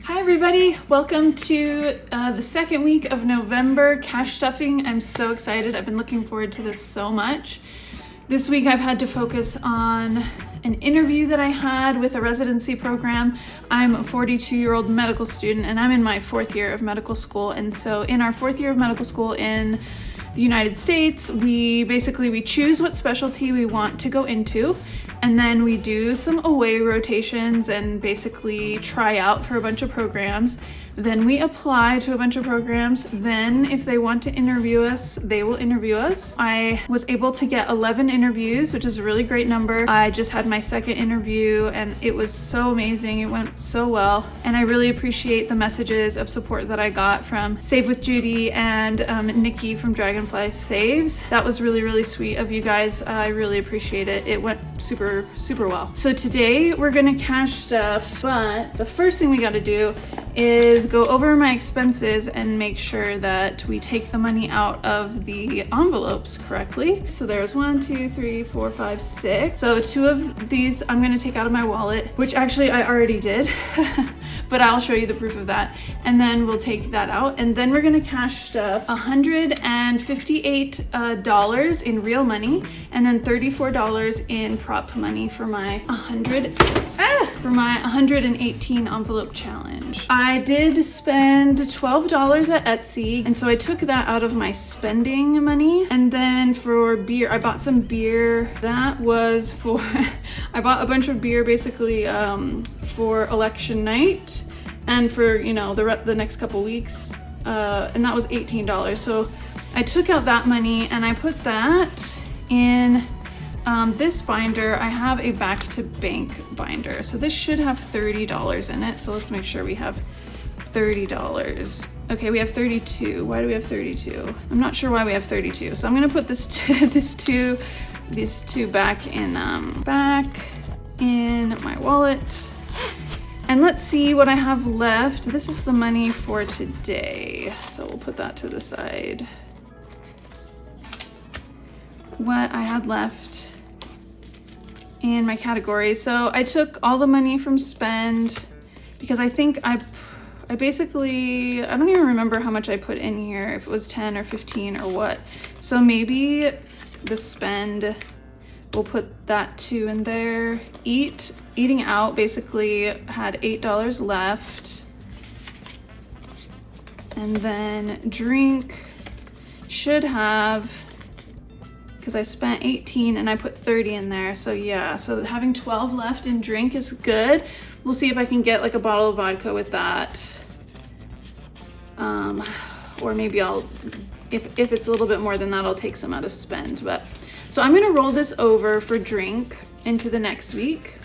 Hi everybody, welcome to the second week of November cash stuffing. I'm so excited. I've been looking forward to this so much. This week I've had to focus on an interview that I had with a residency program. I'm a 42-year-old medical student and I'm in my fourth year of medical school. And so in our fourth year of medical school in the United States, we choose what specialty we want to go into, and then we do some away rotations and basically try out for a bunch of programs. Then we apply to a bunch of programs. Then if they want to interview us, they will interview us. I was able to get 11 interviews, which is a really great number. I just had my second interview and it was so amazing. It went so well. And I really appreciate the messages of support that I got from Save with Judy and Nikki from Dragonfly Saves. That was really, really sweet of you guys. I really appreciate it. It went super, super well. So today we're gonna cash stuff, but the first thing we gotta do is go over my expenses and make sure that we take the money out of the envelopes correctly. So there's 1, 2, 3, 4, 5, 6. So 2 of these I'm gonna take out of my wallet, which actually I already did, but I'll show you the proof of that. And then we'll take that out and then we're gonna cash stuff $158 in real money and then $34 in prop money for my 118 envelope challenge. I did spend $12 at Etsy, and so I took that out of my spending money. And then for beer, I bought some beer. That was for, I bought a bunch of beer basically for election night and for, you know, the next couple weeks. And that was $18. So I took out that money and I put that in this binder. I have a back to bank binder. So this should have $30 in it. So let's make sure we have $30. Okay, we have 32. Why do we have 32? I'm not sure why we have 32. So I'm gonna put these two back in my wallet. And let's see what I have left. This is the money for today. So we'll put that to the side. What I had left in my categories. So I took all the money from spend because I think I basically, I don't even remember how much I put in here, if it was 10 or 15 or what. So maybe the spend, we'll put that 2 in there. Eating out basically had $8 left. And then drink should have, because I spent 18 and I put 30 in there. So yeah, so having 12 left in drink is good. We'll see if I can get like a bottle of vodka with that. Or maybe if it's a little bit more than that, I'll take some out of spend. But so I'm gonna roll this over for drink into the next week.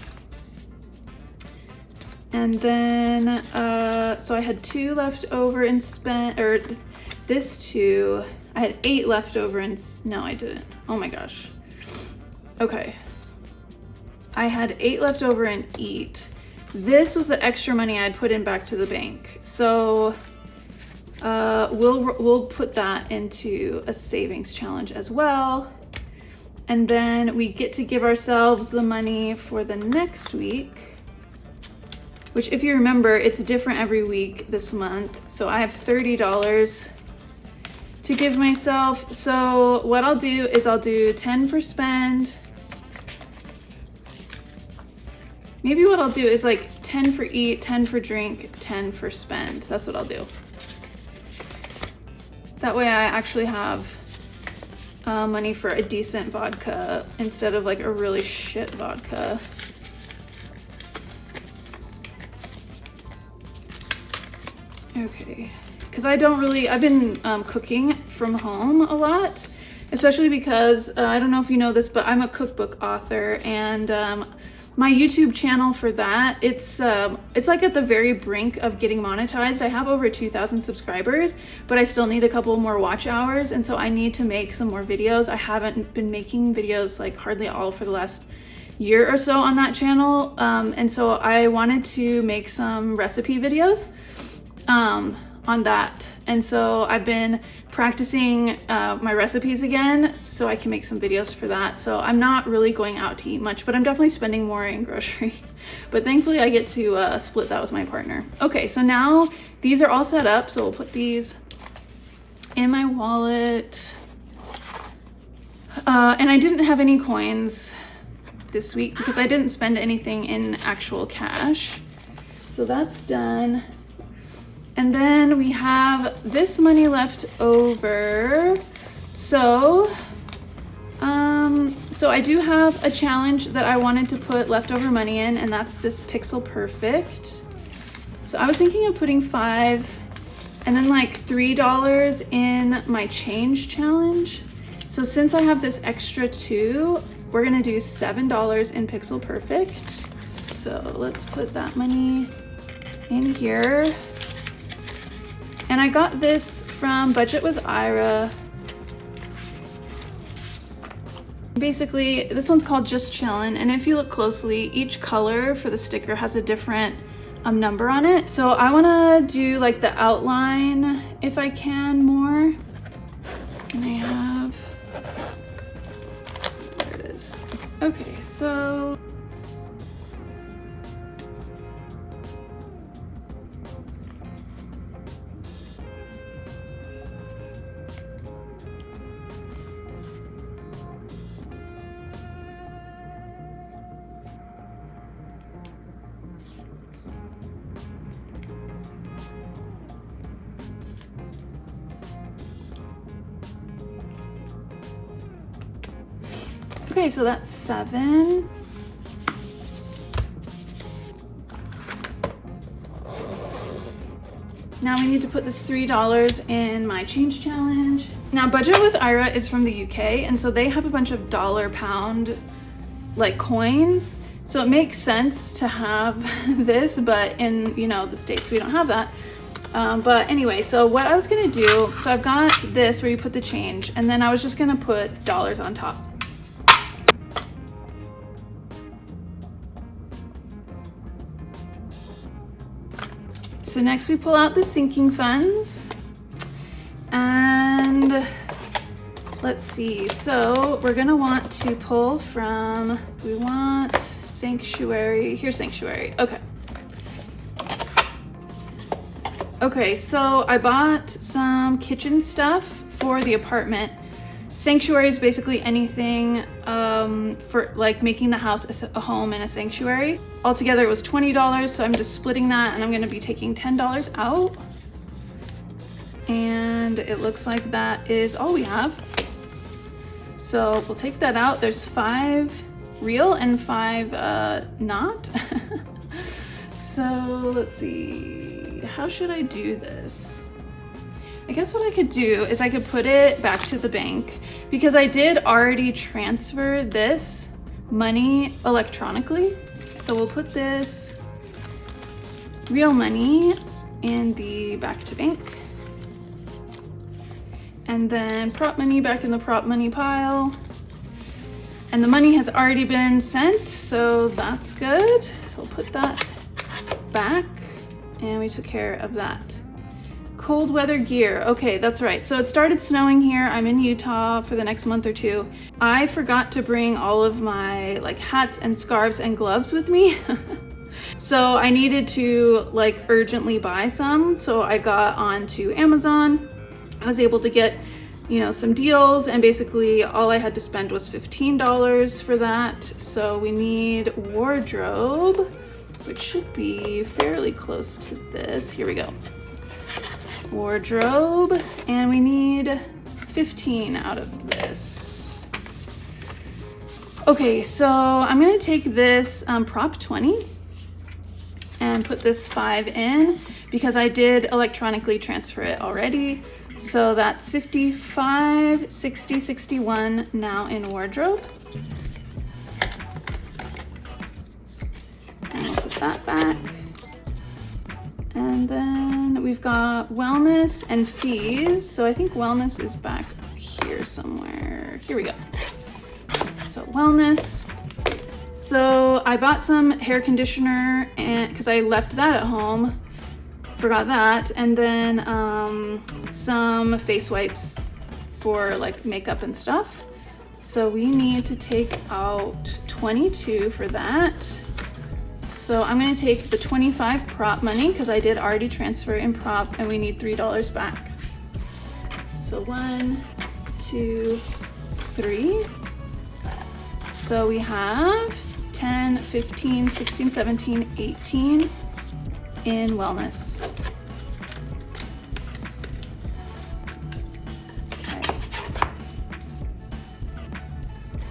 And then, so I had 2 left over in spend, or this 2, I had 8 left over in, no, I didn't. Oh my gosh. Okay. I had 8 left over in eat. This was the extra money I'd put in back to the bank. So we'll put that into a savings challenge as well. And then we get to give ourselves the money for the next week, which if you remember, it's different every week this month. So I have $30 to give myself. So what I'll do is I'll do 10 for spend. Maybe what I'll do is like 10 for eat, 10 for drink, 10 for spend. That's what I'll do. That way I actually have money for a decent vodka instead of like a really shit vodka. Okay. Because I've been cooking from home a lot, especially because I don't know if you know this, but I'm a cookbook author, and my YouTube channel for that, it's like at the very brink of getting monetized. I have over 2,000 subscribers, but I still need a couple more watch hours, and so I need to make some more videos. I haven't been making videos like hardly at all for the last year or so on that channel, and so I wanted to make some recipe videos. on that. And so I've been practicing my recipes again so I can make some videos for that. So I'm not really going out to eat much, but I'm definitely spending more in grocery. But thankfully I get to split that with my partner. Okay, so now these are all set up. So we'll put these in my wallet. And I didn't have any coins this week because I didn't spend anything in actual cash. So that's done. And then we have this money left over. So I do have a challenge that I wanted to put leftover money in, and that's this Pixel Perfect. So I was thinking of putting $5 and then like $3 in my change challenge. So since I have this extra $2, we're gonna do $7 in Pixel Perfect. So let's put that money in here. And I got this from Budget with Ira. Basically, this one's called Just Chillin', and if you look closely, each color for the sticker has a different number on it. So I wanna do like the outline, if I can, more. And I have, there it is. Okay, so okay, so that's 7. Now we need to put this $3 in my change challenge. Now Budget with Ira is from the UK, and so they have a bunch of dollar pound like coins. So it makes sense to have this, but in, you know, the States we don't have that. But anyway, so what I was gonna do, so I've got this where you put the change, and then I was just gonna put dollars on top. So next we pull out the sinking funds, and let's see. So we're gonna want to pull from, we want Sanctuary, here's Sanctuary, okay. Okay, so I bought some kitchen stuff for the apartment. Sanctuary is basically anything for like making the house a home and a sanctuary. Altogether it was $20, so I'm just splitting that, and I'm gonna be taking $10 out. And it looks like that is all we have. So we'll take that out. There's 5 real and 5 not. So let's see, how should I do this? I guess what I could do is I could put it back to the bank, because I did already transfer this money electronically. So we'll put this real money in the back to bank, and then prop money back in the prop money pile. And the money has already been sent, so that's good. So we'll put that back, and we took care of that. Cold weather gear. Okay, that's right. So it started snowing here. I'm in Utah for the next month or 2. I forgot to bring all of my like hats and scarves and gloves with me. So I needed to like urgently buy some. So I got onto Amazon. I was able to get, you know, some deals, and basically all I had to spend was $15 for that. So we need wardrobe, which should be fairly close to this. Here we go. Wardrobe, and we need 15 out of this. Okay, so I'm gonna take this prop 20 and put this 5 in, because I did electronically transfer it already. So that's 55, 60, 61 now in wardrobe. And we'll put that back. And then we've got wellness and fees. So I think wellness is back here somewhere. Here we go. So wellness. So I bought some hair conditioner, and because I left that at home forgot that. And then some face wipes for like makeup and stuff. So we need to take out 22 for that. So I'm gonna take the 25 prop money because I did already transfer in prop, and we need $3 back. So 1, 2, 3. So we have 10, 15, 16, 17, 18 in wellness. Okay.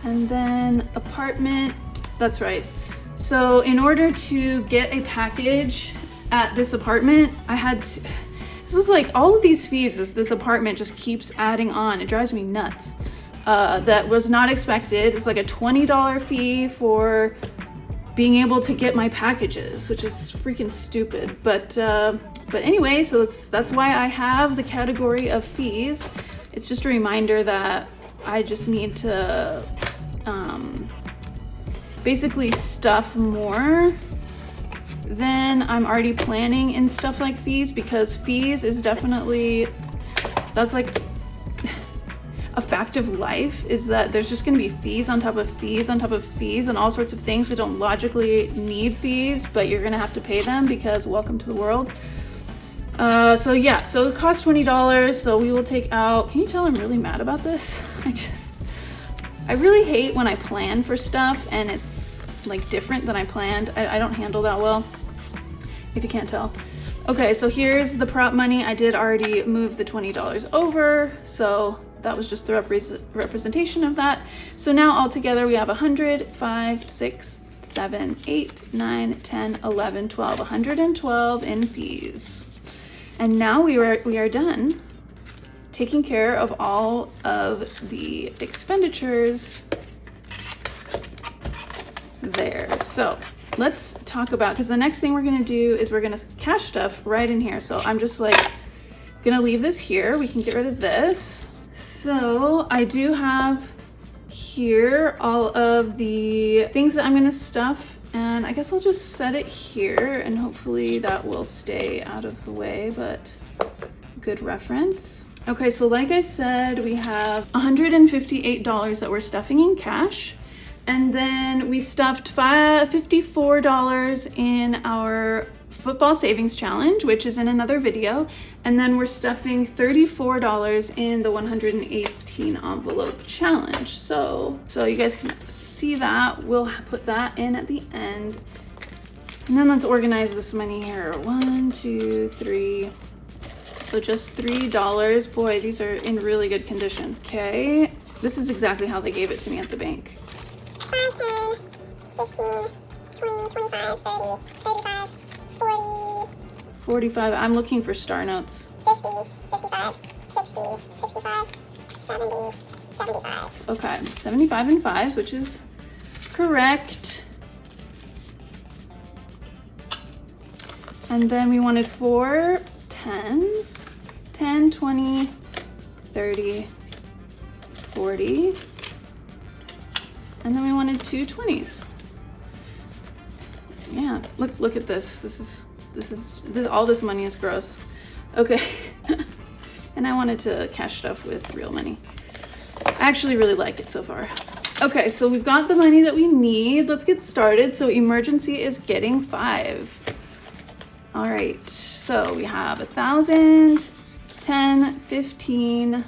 And then apartment, that's right. So in order to get a package at this apartment, I had to, this is like all of these fees, this apartment just keeps adding on. It drives me nuts. That was not expected. It's like a $20 fee for being able to get my packages, which is freaking stupid. But anyway, so that's why I have the category of fees. It's just a reminder that I just need to basically stuff more than I'm already planning in stuff like fees, because fees is definitely, that's like a fact of life, is that there's just going to be fees on top of fees on top of fees and all sorts of things that don't logically need fees, but you're going to have to pay them because welcome to the world. So yeah, so it costs $20, so we will take out, can you tell I'm really mad about this? I really hate when I plan for stuff and it's like different than I planned. I don't handle that well, if you can't tell. Okay, so here's the prop money. I did already move the $20 over, so that was just the representation of that. So now all together we have 100, 5, 6, 7, 8, 9, 10, 11, 12, 112 in fees. And now we are done taking care of all of the expenditures there. So let's talk about, because the next thing we're gonna do is we're gonna cash stuff right in here. So I'm just like gonna leave this here. We can get rid of this. So I do have here all of the things that I'm gonna stuff, and I guess I'll just set it here and hopefully that will stay out of the way, but good reference. Okay, so like I said, we have $158 that we're stuffing in cash. And then we stuffed $54 in our football savings challenge, which is in another video. And then we're stuffing $34 in the 118 envelope challenge. So you guys can see that. We'll put that in at the end. And then let's organize this money here. 1, 2, 3. So just $3. Boy, these are in really good condition. Okay, this is exactly how they gave it to me at the bank. 5, 10, 15, 20, 25, 30, 35, 40. 45, I'm looking for star notes. 50, 55, 60, 65, 70, 75. Okay, 75 and 5s, which is correct. And then we wanted 4 10s, 10, 20, 30, 40. And then we wanted 2 20s. Yeah, look at this. This is all this money is gross. Okay. And I wanted to cash stuff with real money. I actually really like it so far. Okay, so we've got the money that we need. Let's get started. So emergency is getting 5. All right, so we have 1,000, 10, 15,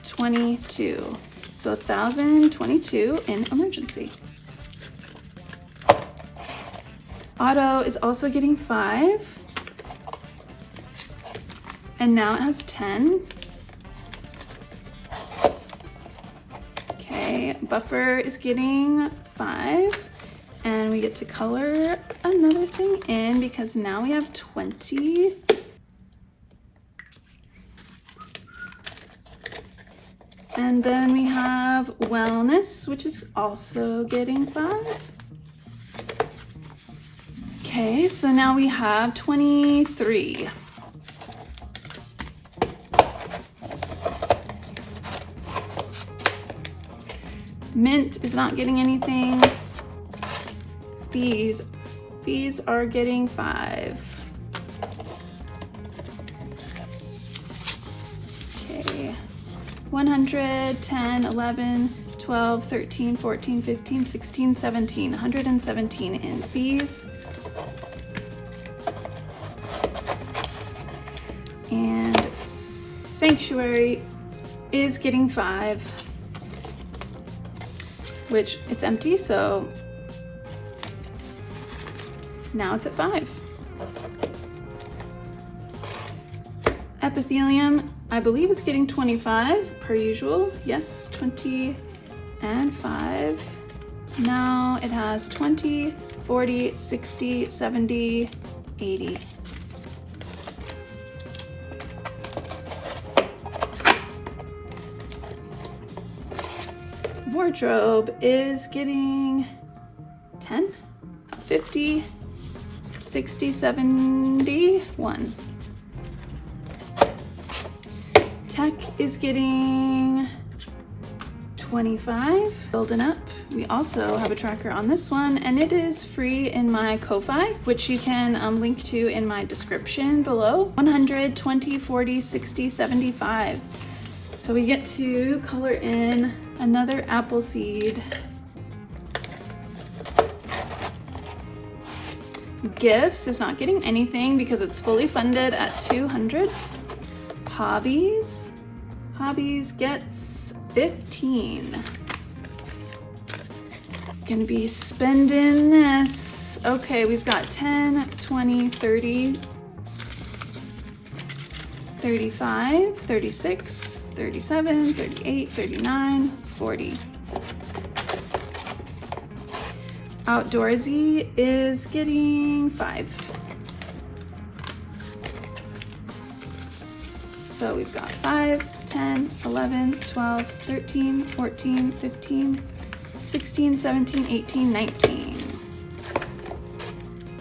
22. So 1,022 in emergency. Auto is also getting 5. And now it has 10. Okay, buffer is getting 5. And we get to color another thing in because now we have 20. And then we have wellness, which is also getting 5. Okay, so now we have 23. Mint is not getting anything. Fees are getting 5. 100, 10, 11, 12, 13, 14, 15, 16, 17, 117 in fees. And Sanctuary is getting 5, which it's empty, so now it's at 5. Epithelium, I believe it's getting 25 per usual. Yes, 20 and 5. Now it has 20, 40, 60, 70, 80. Wardrobe is getting 10, 50, 60, 71. Tech is getting 25, building up. We also have a tracker on this one, and it is free in my Ko-Fi, which you can link to in my description below. 100, 20, 40, 60, 75. So we get to color in another apple seed. Gifts is not getting anything because it's fully funded at 200. Hobbies gets 15. Gonna be spending this. Okay, we've got 10, 20, 30, 35, 36, 37, 38, 39, 40. Outdoorsy is getting 5. So we've got 5, 10, 11, 12, 13, 14, 15, 16, 17, 18, 19.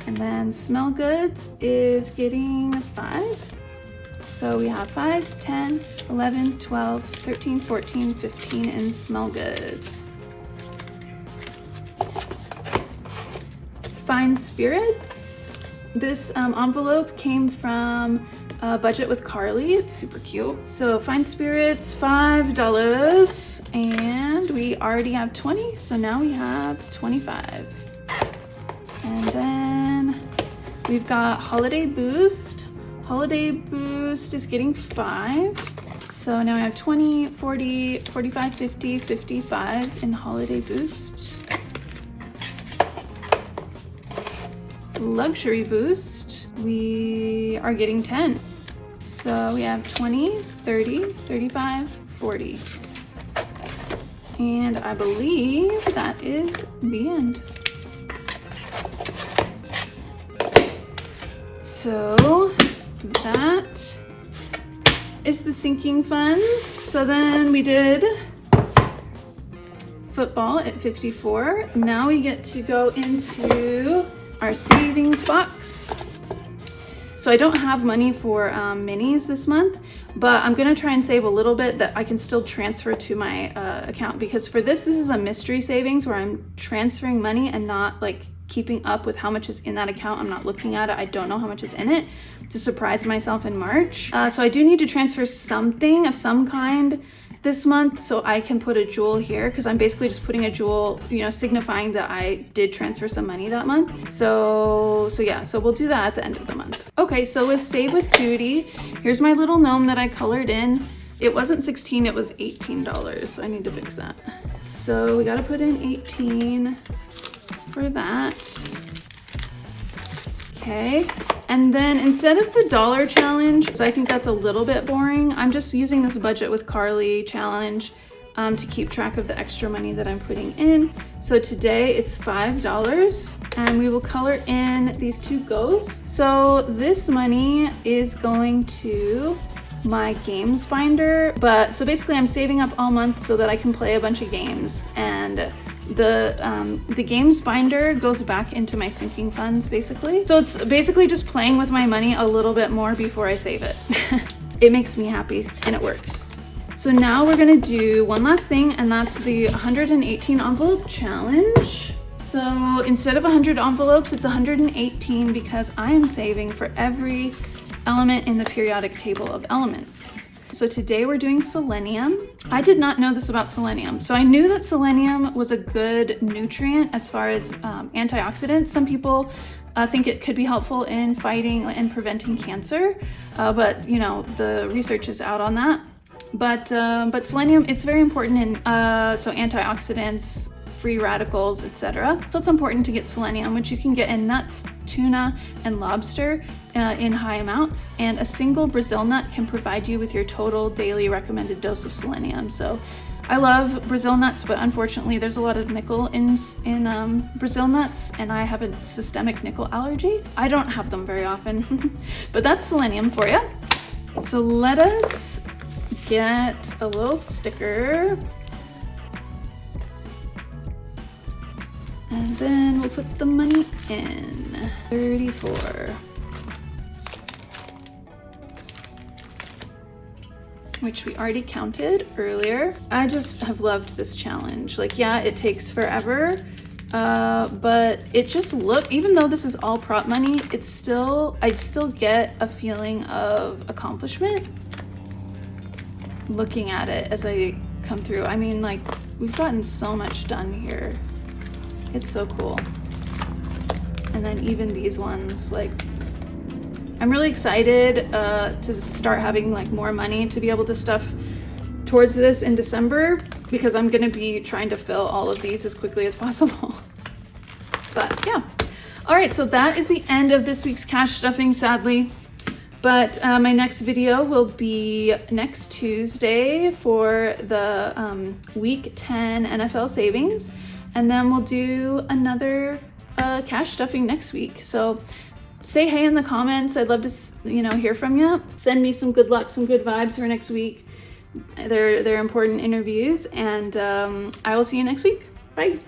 And then smell goods is getting 5. So we have 5, 10, 11, 12, 13, 14, 15 in smell goods. Fine Spirits. This envelope came from Budget with Carly. It's super cute. So Fine Spirits, $5, and we already have 20, so now we have 25. And then we've got Holiday Boost. Holiday Boost is getting 5. So now I have 20, 40, 45, 50, 55 in Holiday Boost. Luxury Boost, we are getting 10. So we have 20, 30, 35, 40. And I believe that is the end. So that is the sinking funds. So then we did football at 54. Now we get to go into our savings box. So I don't have money for minis this month, but I'm gonna try and save a little bit that I can still transfer to my account, because for this is a mystery savings where I'm transferring money and not like keeping up with how much is in that account. I'm not looking at it. I don't know how much is in it, to surprise myself in March. So I do need to transfer something of some kind this month so I can put a jewel here, because I'm basically just putting a jewel, you know, signifying that I did transfer some money that month. So yeah, so we'll do that at the end of the month. Okay, so with Save with Judy, here's my little gnome that I colored in. It wasn't $16, it was $18, so I need to fix that. So we gotta put in 18 for that. Okay, and then instead of the dollar challenge, because I think that's a little bit boring, I'm just using this Budget with Carly challenge to keep track of the extra money that I'm putting in. So today it's $5, and we will color in these 2 ghosts. So this money is going to my games binder, but so basically I'm saving up all month so that I can play a bunch of games, and the games binder goes back into my sinking funds basically. So it's basically just playing with my money a little bit more before I save it. It makes me happy and it works. So now we're gonna do one last thing, and that's the 118 envelope challenge. So instead of 100 envelopes, it's 118 because I am saving for every element in the periodic table of elements. So today we're doing selenium. I did not know this about selenium. So I knew that selenium was a good nutrient as far as antioxidants. Some people think it could be helpful in fighting and preventing cancer, but you know, the research is out on that. But selenium, it's very important in so antioxidants, free radicals, etc. So it's important to get selenium, which you can get in nuts, tuna, and lobster in high amounts. And a single Brazil nut can provide you with your total daily recommended dose of selenium. So I love Brazil nuts, but unfortunately there's a lot of nickel in Brazil nuts, and I have a systemic nickel allergy. I don't have them very often, but that's selenium for you. So let us get a little sticker. And then we'll put the money in. 34. Which we already counted earlier. I just have loved this challenge. Like, yeah, it takes forever, but it just even though this is all prop money, I still get a feeling of accomplishment looking at it as I come through. I mean, like, we've gotten so much done here. It's so cool. And then even these ones, like, I'm really excited to start having like more money to be able to stuff towards this in December, because I'm gonna be trying to fill all of these as quickly as possible. But yeah. All right, so that is the end of this week's cash stuffing, sadly. But my next video will be next Tuesday for the week 10 NFL savings. And then we'll do another cash stuffing next week. So say hey in the comments. I'd love to, hear from you. Send me some good luck, some good vibes for next week. They're important interviews, and I will see you next week. Bye.